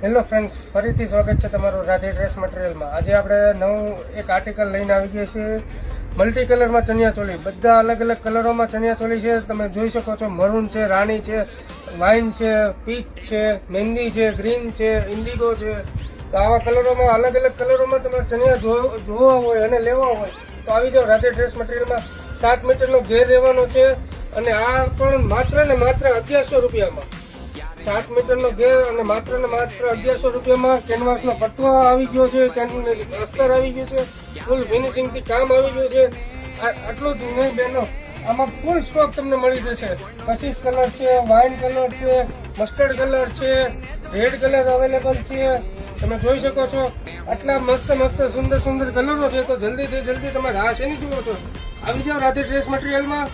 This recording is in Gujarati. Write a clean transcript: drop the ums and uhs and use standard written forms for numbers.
હેલો ફ્રેન્ડ્સ, ફરીથી સ્વાગત છે તમારું રાધે ડ્રેસ મટીરિયલમાં. આજે આપણે નવું એક આર્ટિકલ લઈને આવી ગયા છીએ. મલ્ટી કલરમાં ચણિયાચોળી, બધા અલગ અલગ કલરોમાં ચણિયાચોળી છે. તમે જોઈ શકો છો, મરૂન છે, રાણી છે, વાઇન છે, પીચ છે, મહેંદી છે, ગ્રીન છે, ઇન્ડિગો છે. તો આવા કલરોમાં, અલગ અલગ કલરોમાં તમારે ચણિયા જોવા હોય અને લેવા હોય તો આવી જાઓ રાધે ડ્રેસ મટીરિયલમાં. 7 મીટરનો ઘેર રહેવાનો છે અને આ પણ માત્ર ને માત્ર 1100 રૂપિયામાં. 7 મીટરનો ઘેર અને માત્ર 1100 રૂપિયામાં. કેનવાસનો પટ્ટો આવી ગયો છે, અસ્તર આવી ગયું છે, ફૂલ ફિનિશિંગથી કામ આવી ગયું છે. આટલું જ નહીં બહેનો, આમાં ફૂલ સ્ટોક તમને મળી જશે. કશિશ કલર છે, વાઇન કલર છે, મસ્ટર્ડ કલર છે, રેડ કલર અવેલેબલ છે. તમે જોઈ શકો છો, આટલા મસ્ત મસ્ત સુંદર સુંદર કલરો છે. તો જલ્દીથી જલ્દી તમે રાહ શેની જુઓ છો? આવી જાઓ રાધે ડ્રેસ મટીરિયલમાં.